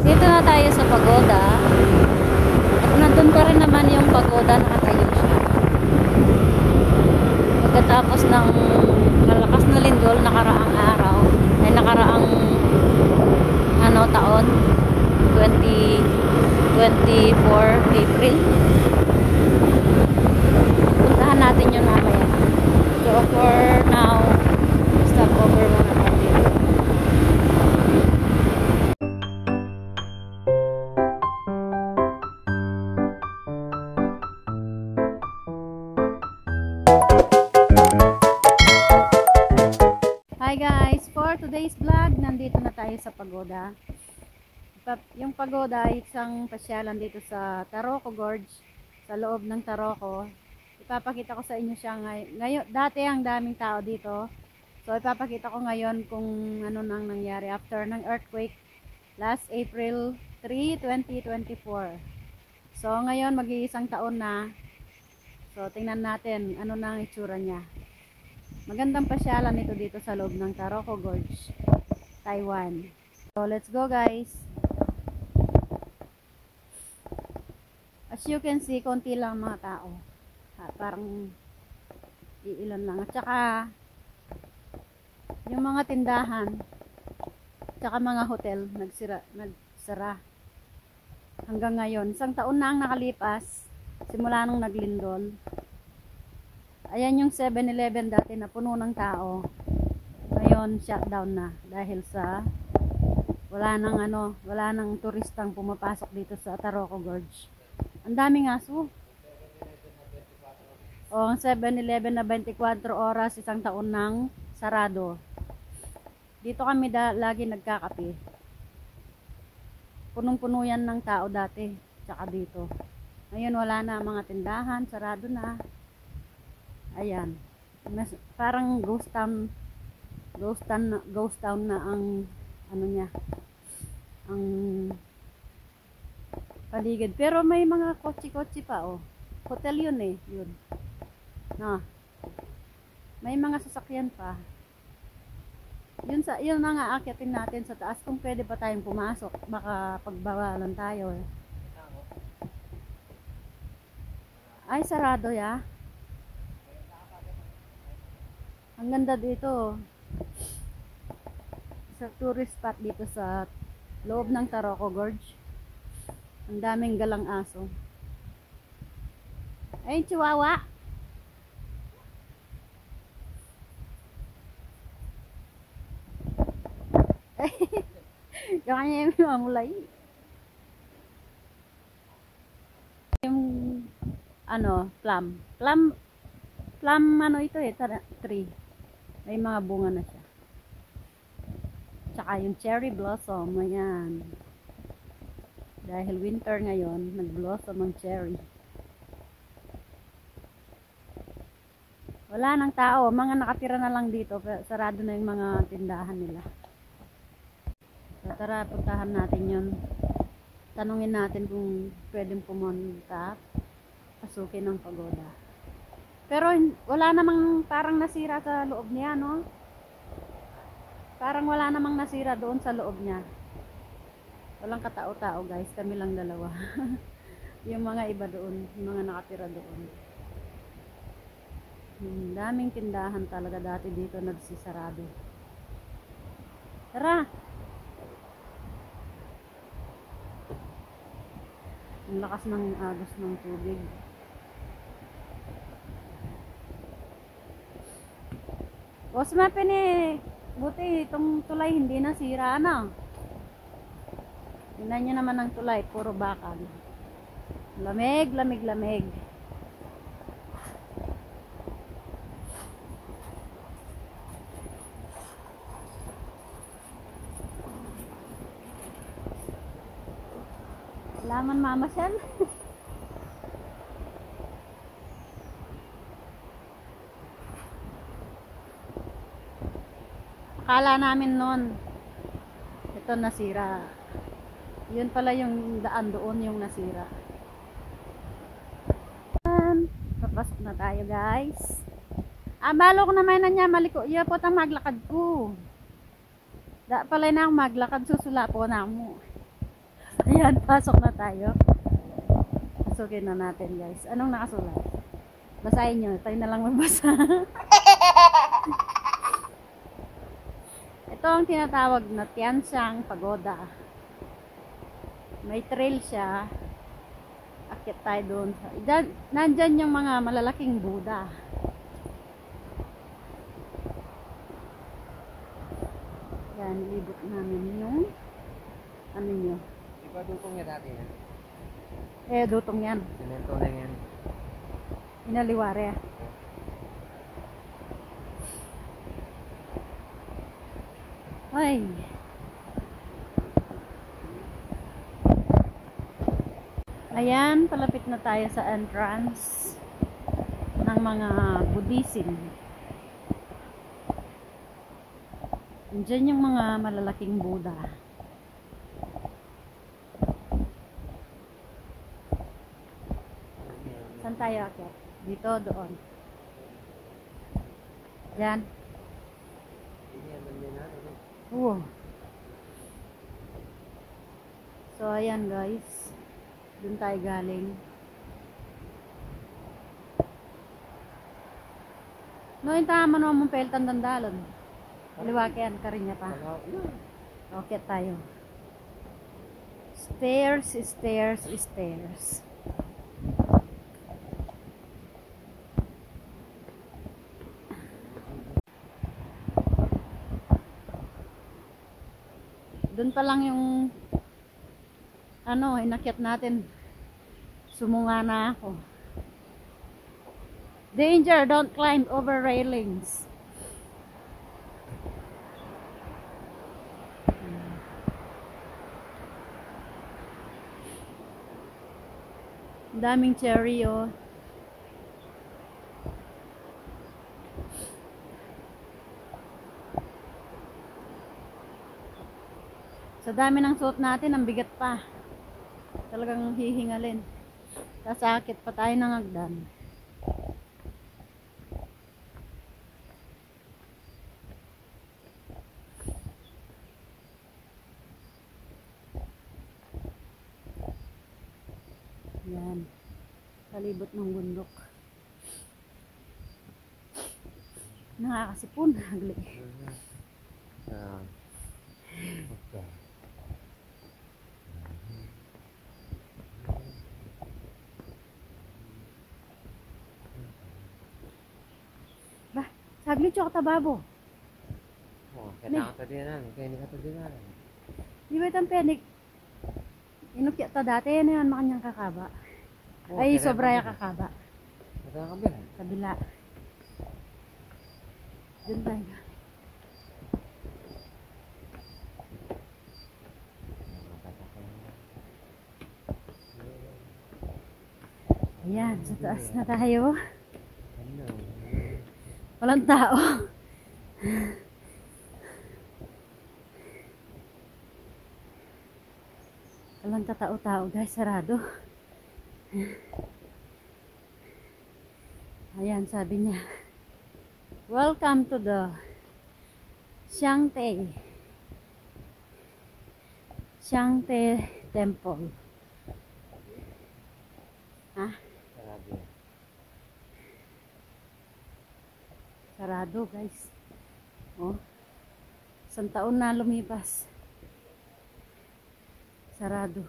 Dito na tayo sa pagoda. At nandun pa rin naman yung pagoda, nakatayo siya. Pagkatapos ng malakas na lindol nakaraang araw, ay nakaraang taon, 2024 April. Puntahan natin yun mamaya. So for now, stop over muna natin. Hi guys! For today's vlog, nandito na tayo sa pagoda. Yung pagoda ay isang pasyalan dito sa Taroko Gorge, sa loob ng Taroko. Ipapakita ko sa inyo siya ngayon. Dati ang daming tao dito. So ipapakita ko ngayon kung ano nang nangyari after ng earthquake last April 3, 2024. So ngayon mag-iisang taon na. So tingnan natin ano nang itsura niya. Magandang pasyalan ito dito sa loob ng Taroko Gorge, Taiwan. So let's go guys. As you can see, konti lang mga tao. Parang iilan lang. At saka yung mga tindahan, at saka mga hotel nagsara hanggang ngayon. Isang taon na ang nakalipas simula nung naglindol. Ayan yung 7-Eleven dati na puno ng tao. Ngayon shutdown na dahil sa wala nang turistang pumapasok dito sa Taroko Gorge. Ang daming aso. O ang 7-Eleven na 24 oras isang taon nang sarado. Dito kami lagi nagkakape. Punong-puno yan ng tao dati, tsaka dito. Ngayon wala na mga tindahan, sarado na. Ayan. Parang ghost town na ang niya. Ang paligid. Pero may mga kotse-kotse pa, oh. Hotel yun eh, yun. May mga sasakyan pa. Yun na nga aakyatin natin sa taas kung pwede pa tayong pumasok. Baka pagbawalan tayo eh. Ay, sarado ya. Ang ganda dito. Sa tourist spot dito sa loob ng Taroko Gorge. Ang daming galang aso. Ay, chihuahua. Kaya yung mamulay. Yung plum ito eh, tree. May mga bunga na siya. Tsaka yung cherry blossom, ayan. Dahil winter ngayon, nag-blossom ang cherry. Wala nang tao, mga nakatira na lang dito, sarado na yung mga tindahan nila. So tara, puntahan natin yun. Tanungin natin kung pwedeng pumunta, pasukin ng pagoda. Pero wala namang parang nasira sa loob niya, no? Parang wala namang nasira doon sa loob niya. Walang katao-tao guys, kami lang dalawa. Yung mga iba doon, yung mga nakatira doon. Daming tindahan talaga dati dito nagsisarado. Tara! Ang lakas ng agos ng tubig. O sumapin eh. Buti itong tulay hindi nasira na. Tingnan nyo naman ang tulay, puro bakal. Lamig, lamig, lamig. Laman mama siyan. Akala namin noon ito nasira. Yun pala yung daan doon yung nasira. Papasok na tayo guys. Balo ko naman na niya maliko. Iya po tang maglakad ko. Da pala na akong maglakad susula po na mo. Ayan, pasok na tayo. Pasukin na natin guys. Anong nakasulat? Basahin nyo. Tayo na lang magbasa. Ito ang tinatawag na Tianxiang Pagoda. May trail siya. Akyat tayo doon. Nandyan yung mga malalaking Buddha. Yan, libot namin yung ano nyo. Di ba dutong niya dati yan? Dutong yan. Sinento na yan. Inaliware. Ay. Ayan, palapit na tayo sa entrance ng mga Buddhism. Diyan yung mga malalaking Buddha. Saan tayo akyat? Dito, doon. Diyan. Oo. So, ayan guys. Doon tayo galing. No, yung tama naman mong peltan dandalon. Liwakian, karinya pa. Okay tayo. Stairs, stairs, stairs. Doon pa lang yung ano, inakyat natin. Sumunga na ako. Danger, don't climb over railings. Daming cherry, oh. Sa dami ng suot natin, ang bigat pa. Talagang hihingalin. Sasakit pa tayo ng hagdan. Yan. Palibot ng bundok. Nakakasipon. Hagli. Okay. Bah, saglit yung katababo. Oh, kailangan ka din na. Kaya hindi ka ito din na. Di ba itang penik? Inukya ta dati, ano yan makanyang kakaba. Ay, sobra yung kakaba. Kailangan ka bin. Kabila. Doon tayo. Ayan, sa taas na tayo. Walang tao. Walang katao-tao guys, sarado. Ayan, sabi niya. Welcome to the Xiangte Temple. Ha? Sarado. Sarado guys. Oh. Isang taon na lumipas. Sarado.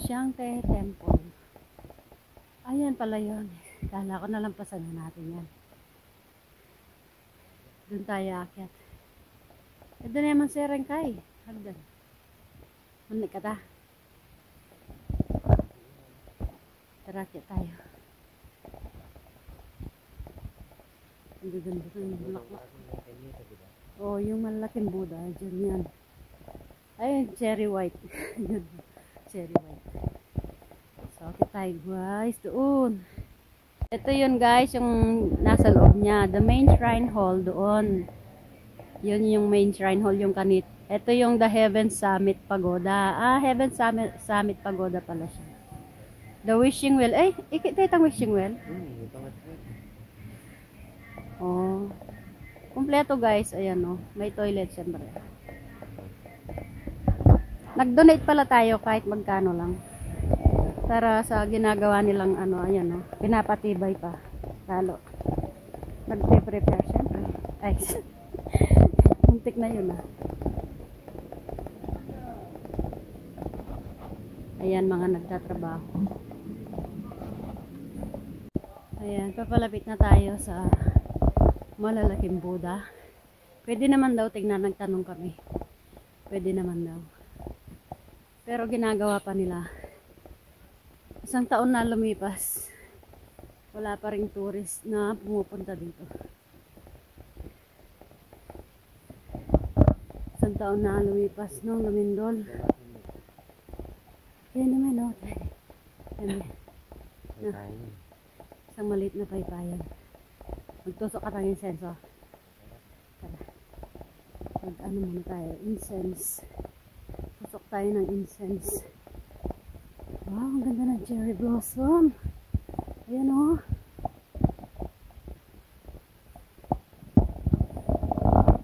Xiangte Temple. Ayan pala yun. Kala ko nalampasan na natin yan. Doon tayo akyat. Ito naman si Rengkay. Hagdan. Manik ka ta. Tara, akyat tayo. Ang gaganda ng bulaklak. Oh, yung malaking Buddha. Diyan yan. Ay, cherry white. Cherry white. So, akyat tayo guys. Doon. Ito yun guys, yung nasa loob niya. The main shrine hall doon. Yun yung main shrine hall, yung kanit. Ito yung the Heaven Summit Pagoda. Ah, Heaven Summit Pagoda pala siya. The wishing well. Eh, ikita itang wishing well. Oh. Kumpleto guys, ayan oh. May toilet syempre. Nag-donate pala tayo kahit magkano lang. Para sa ginagawa nilang ano, ayan oh. Pinapatibay pa. Lalo. Nagpe-prepare syempre. Ay. Muntik na yun ah. Ayan mga nagtatrabaho. Ayan, papalapit na tayo sa malalaking Buddha. Pwede naman daw, tignan, nagtanong kami. Pwede naman daw. Pero ginagawa pa nila. Isang taon na lumipas. Wala pa ring tourist na pumupunta dito. Isang taon na lumipas nung lumindol. Yan naman o. Yan. Isang maliit na paypayan. Magtusok ka ng insenso. Mag-ano muna tayo. Incense. Tusok tayo ng incense. Wow, ang ganda ng cherry blossom. Ayan o.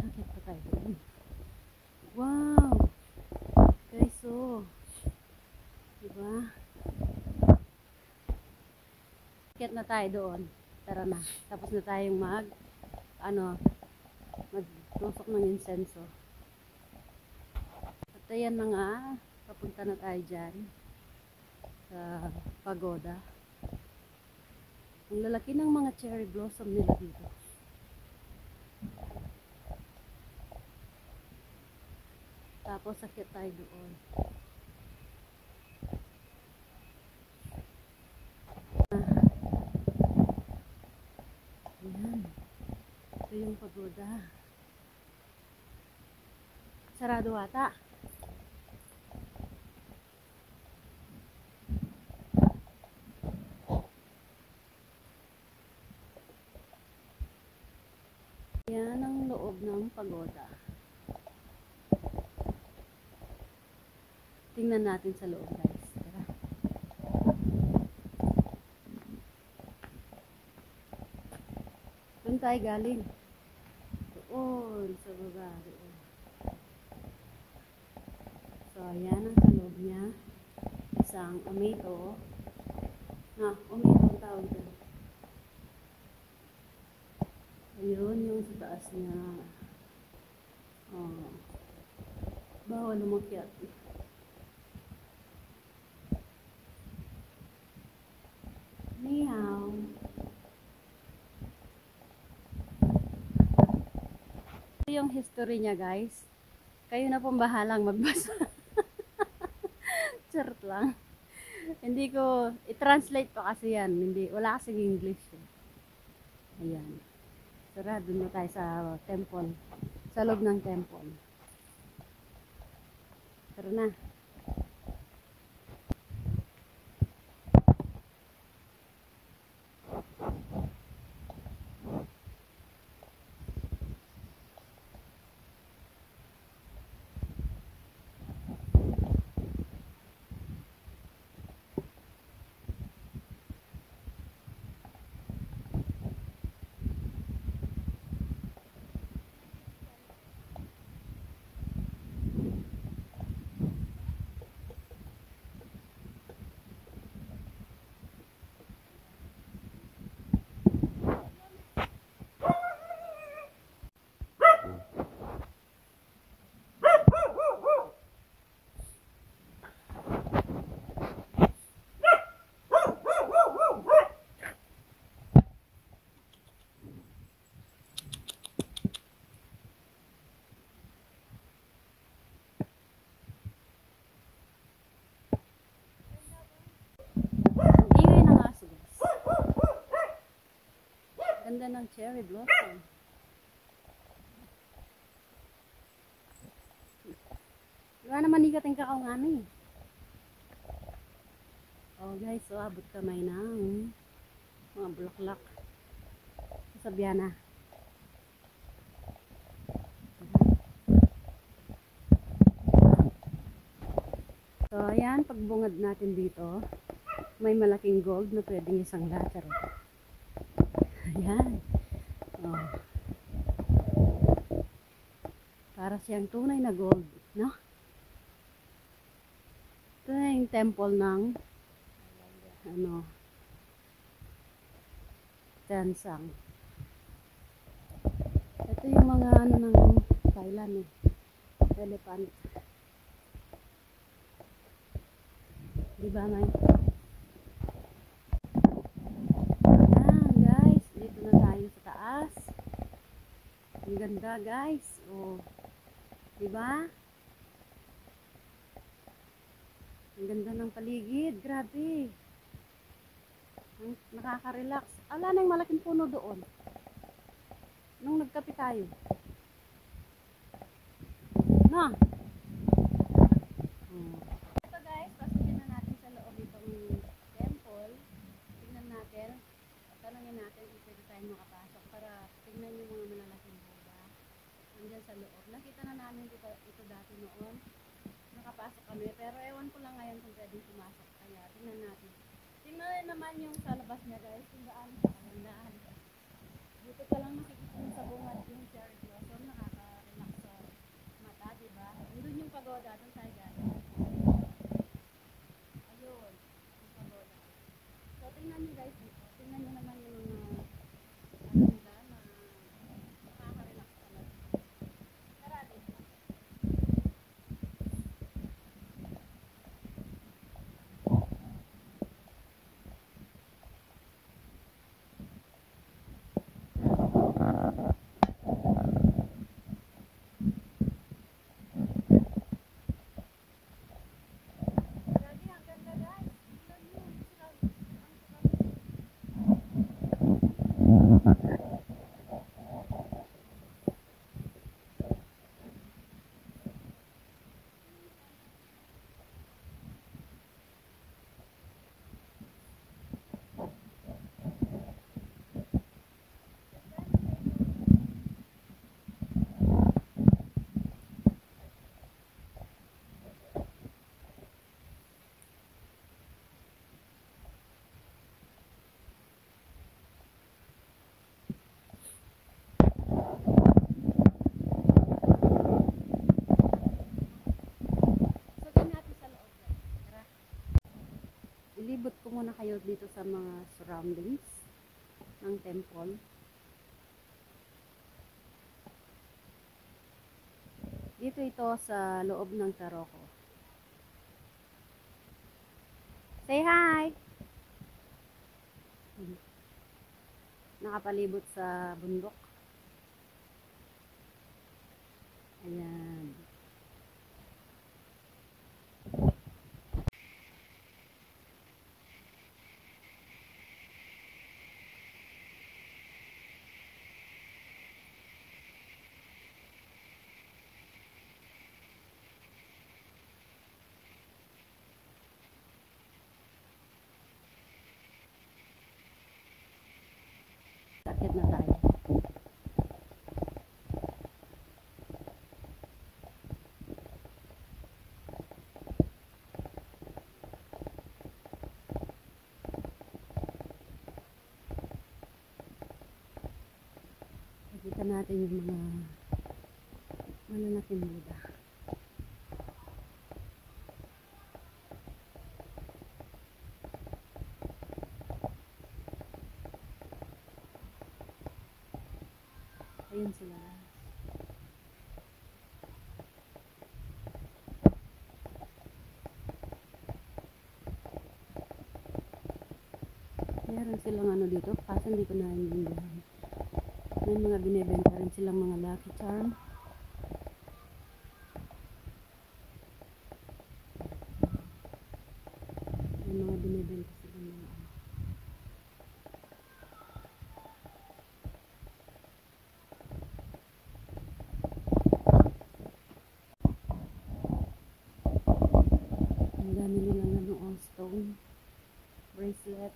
Bakit pa tayo doon? Wow. Guys, o. Diba? Kit na tayo doon. Tara na. Tapos na tayong magtusok ng insenso. At ayan na nga. Papunta na tayo dyan. Sa pagoda. Ang lalaki ng mga cherry blossom nila dito. Tapos sakit tayo doon. Ayan. Ito yung pagoda. Sarado ata. Yan ang loob ng pagoda. Tingnan natin sa loob, guys. Tara. Doon tayo galing. Doon, sa baba. Doon. So, ayan ang sa loob niya. Isang omito. Omito ang tawag dyan. Ayun, yung sa taas niya. Oh. Bawal lumakyat. Ni hao. Ito yung history niya, guys. Kayo na pong bahalang magbasa. Charot lang. Hindi ko, i-translate pa kasi yan. Wala kasing English. Ayan. Tara, dun na tayo sa temple. Sa loob ng temple. Tara na. Ganda ng cherry blossom. Wala naman ikating kakaungani. Oh guys, so abot kamay ng mga bulaklak. Sabihan na. So ayan, pagbungad natin dito, may malaking gold na pwedeng isang later. Ayan. Oh. Para siyang tunay na gold, no? Ito na yung temple ng ano, Tansang. Ito yung mga ano ng Thailand eh. Elephant. Diba may? Ayan guys, dito na tayo sa taas. Ang ganda guys. Oh. Diba? Ang ganda ng paligid. Grabe. Nakaka-relax. Ala na yung malaking puno doon. Nung nagkape tayo. Na. Ito guys, pasukin na natin sa loob itong temple. Tingnan natin. Tanungin natin kung pwede tayo makapasok para tingnan yung mga malalaking Buddha. Nandiyan sa loob. Nakita na namin ito dati noon. Nakapasok kami. Pero ewan ko lang ngayon kung pwedeng pumasok. Kaya tingnan natin. Tingnan naman yung sa labas niya guys. Kung gaano sa kagandahan. Dito pa lang nakikita mo sa bungad yung cherry blossom. Nakaka-relax sa mata, diba? Doon yung pagoda. Doon tayo guys. Ayun. Yung pagoda. So tingnan nyo guys dito. Tingnan nyo naman yung mga ano nila na nakaka-relax talaga. Tara dito. Grabe, ang ganda guys. Tingnan nyo. Sukin natin sa loob guys. Tara. Ilibot ko muna kayo dito sa mga surroundings ng temple. Dito ito sa loob ng Taroko. Say hi! Nakapalibot sa bundok. Ayan. Sakit na tayo. Nakita natin yung mga malalaking Buddha. Ayun sila. Meron silang ano dito, kaso hindi ko naiintindihan. May mga binibenta rin silang mga lucky charm. May mga binibenta silang mga ano. Ang dami nilang ano, all stone bracelet.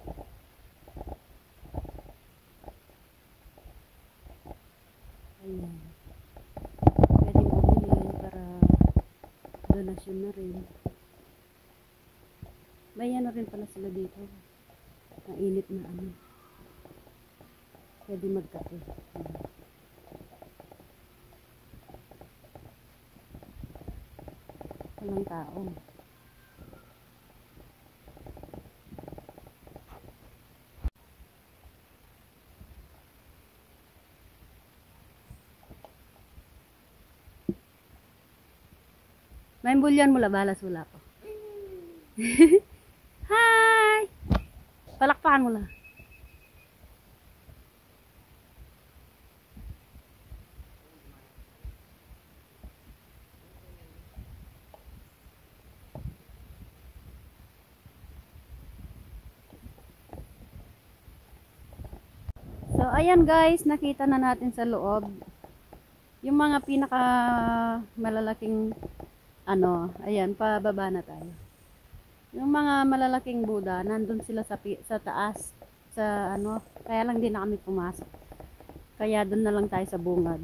Ayan. Pwedeng bumili para donasyon na rin. May ano rin pala sila dito. Mainit na ano. Pwede magkape. Ayan. Walang tao. May bulyan mula balas wala po. Hi! Palakpakan mo lang. So, ayan guys, nakita na natin sa loob yung mga pinaka malalaking ayan, pababa na tayo. Yung mga malalaking Buddha, nandun sila sa taas, kaya lang din na kami pumasok. Kaya doon na lang tayo sa bungad.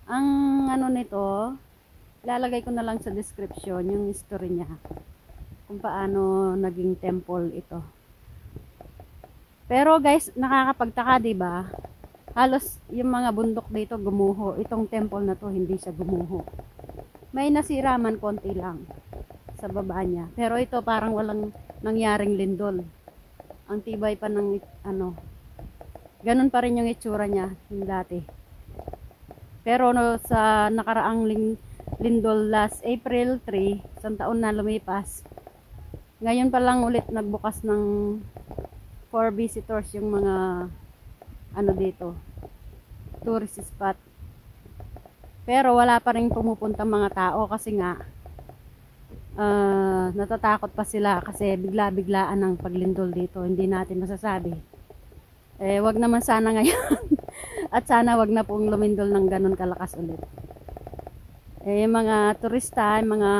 Ang nito, lalagay ko na lang sa description yung history niya. Kung paano naging temple ito. Pero guys, nakakapagtaka, 'di ba? Halos yung mga bundok dito gumuho. Itong temple na to hindi siya gumuho. May nasira man konti lang sa baba niya. Pero ito parang walang nangyaring lindol. Ang tibay pa ng ganun pa rin yung itsura niya yung dati. Pero sa nakaraang lindol last April 3, isang taon na lumipas. Ngayon pa lang ulit nagbukas ng for visitors yung mga dito, tourist spot. Pero wala pa rin pumupunta mga tao kasi nga natatakot pa sila kasi bigla-biglaan ang paglindol dito. Hindi natin masasabi. Wag naman sana ngayon. At sana wag na pong lumindol ng ganun kalakas ulit. Mga turista, mga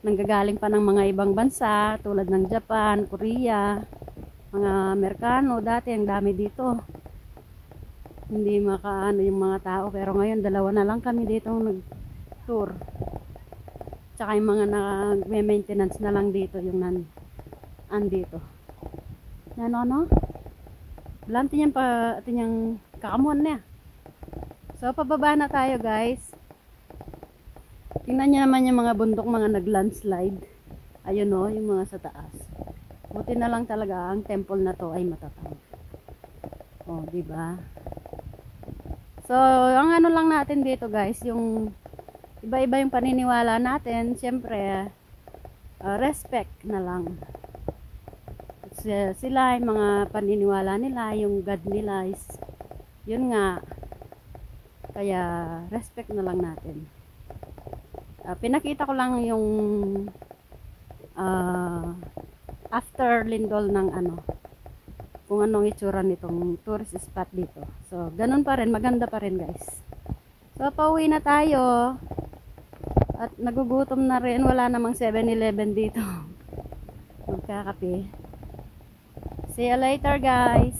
nanggagaling pa ng mga ibang bansa tulad ng Japan, Korea, mga Amerikano, dati ang dami dito. Hindi makaano yung mga tao, pero ngayon dalawa na lang kami dito nag-tour. Tsaka yung mga nag-maintenance na lang dito yung andito. Ano? Blanti niyan pa atin yung kakamuan niya. So pababa na tayo guys. Tingnan niyo naman yung mga bundok, mga nag-landslide. Ayun o, yung mga sa taas. Buti na lang talaga ang temple na to ay matatag. Oh, di ba? So, ang lang natin dito guys, yung iba-iba yung paniniwala natin, siyempre respect na lang. Sila yung mga paniniwala nila, yung God nila is yun nga. Kaya respect na lang natin. Pinakita ko lang yung after lindol ng kung anong itsura nitong tourist spot dito. So, ganun pa rin, maganda pa rin guys. So, pauwi na tayo. At nagugutom na rin, wala namang 7-Eleven dito. Magkakape. See you later guys.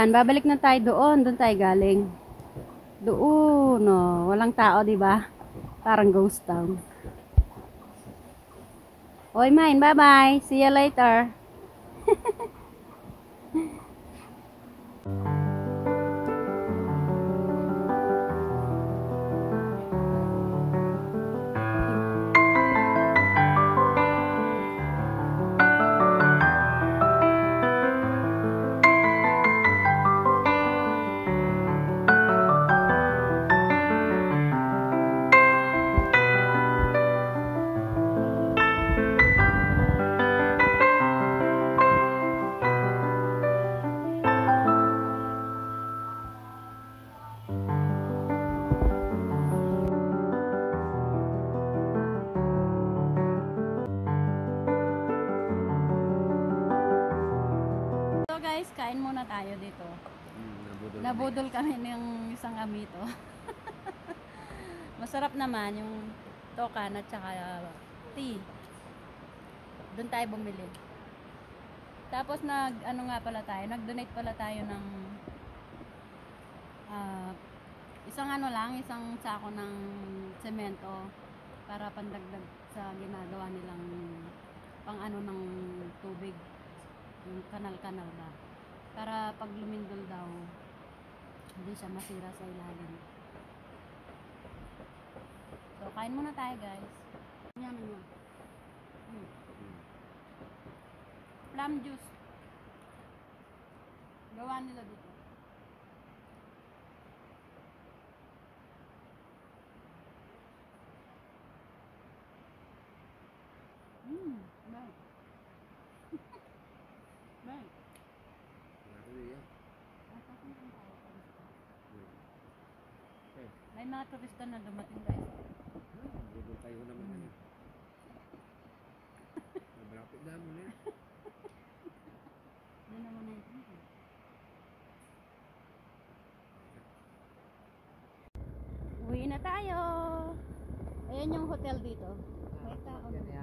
Yan, babalik na tayo doon tayo galing. Doon, no, walang tao, di ba? Parang ghost town. Oy, mine, bye-bye. See you later. So guys, kain muna tayo dito. Nabudol kami ng isang amito. Masarap naman yung tokan at saka tea. Doon tayo bumili. Tapos nag-donate pala tayo ng isang sako ng semento para pandagdag sa ginagawa nilang ng tubig. Yung kanal-kanal ba. Para pag lumindol daw, hindi siya masira sa ilalim. dito. Kain muna tayo, guys. Yan ano. Plum juice. Gawa nila dito. Bang. Bang. Nakakali yan. May mga turista na dumating, guys. Bubog kayo naman na yun. Malapit na mo na yun. Hindi naman na ito. Uwi na tayo. Ayan yung hotel dito. May tao.